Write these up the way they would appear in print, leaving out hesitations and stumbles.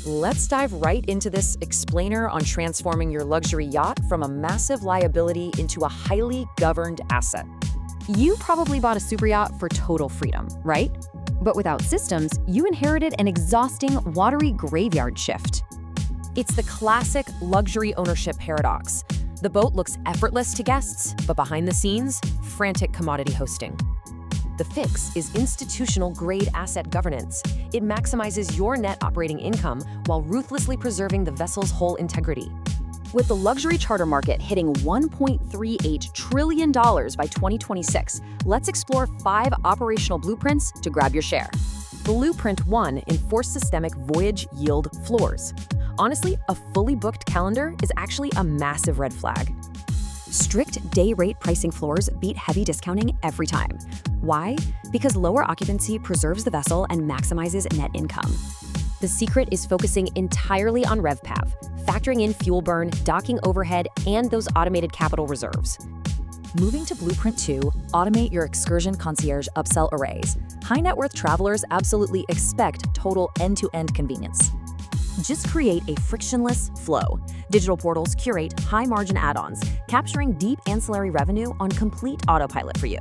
Let's dive right into this explainer on transforming your luxury yacht from a massive liability into a highly governed asset. You probably bought a superyacht for total freedom, right? But without systems, you inherited an exhausting, watery graveyard shift. It's the classic luxury ownership paradox. The boat looks effortless to guests, but behind the scenes, frantic commodity hosting. The fix is institutional-grade asset governance. It maximizes your net operating income while ruthlessly preserving the vessel's whole integrity. With the luxury charter market hitting $1.38 trillion by 2026, let's explore 5 operational blueprints to grab your share. Blueprint 1, enforce systemic Voyage yield floors. Honestly, a fully booked calendar is actually a massive red flag. Strict day rate pricing floors beat heavy discounting every time. Why? Because lower occupancy preserves the vessel and maximizes net income. The secret is focusing entirely on RevPAV, factoring in fuel burn, docking overhead, and those automated capital reserves. Moving to Blueprint 2, automate your Excursion Concierge upsell arrays. High net worth travelers absolutely expect total end-to-end convenience. Just create a frictionless flow. Digital portals curate high-margin add-ons, capturing deep ancillary revenue on complete autopilot for you.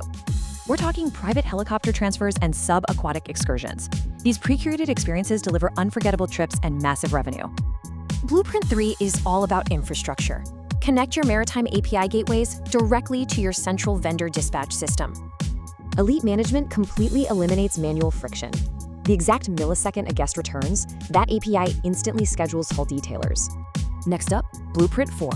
We're talking private helicopter transfers and sub-aquatic excursions. These pre-curated experiences deliver unforgettable trips and massive revenue. Blueprint 3 is all about infrastructure. Connect your Maritime API gateways directly to your central vendor dispatch system. Elite Management completely eliminates manual friction. The exact millisecond a guest returns, that API instantly schedules hull detailers. Next up, Blueprint 4.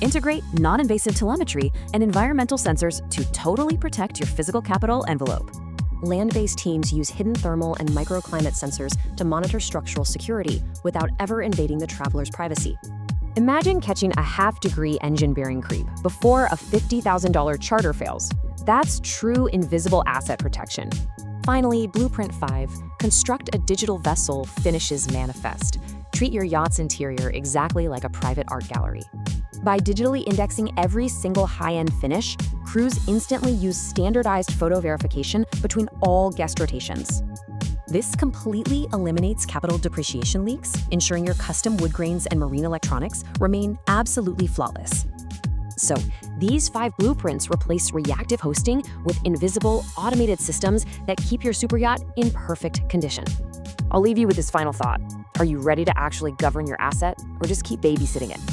Integrate non-invasive telemetry and environmental sensors to totally protect your physical capital envelope. Land-based teams use hidden thermal and microclimate sensors to monitor structural security without ever invading the traveler's privacy. Imagine catching a half-degree engine bearing creep before a $50,000 charter fails. That's true invisible asset protection. Finally, Blueprint 5, construct a digital vessel finishes manifest. Treat your yacht's interior exactly like a private art gallery. By digitally indexing every single high-end finish, crews instantly use standardized photo verification between all guest rotations. This completely eliminates capital depreciation leaks, ensuring your custom wood grains and marine electronics remain absolutely flawless. So, these 5 blueprints replace reactive hosting with invisible, automated systems that keep your superyacht in perfect condition. I'll leave you with this final thought. Are you ready to actually govern your asset, or just keep babysitting it?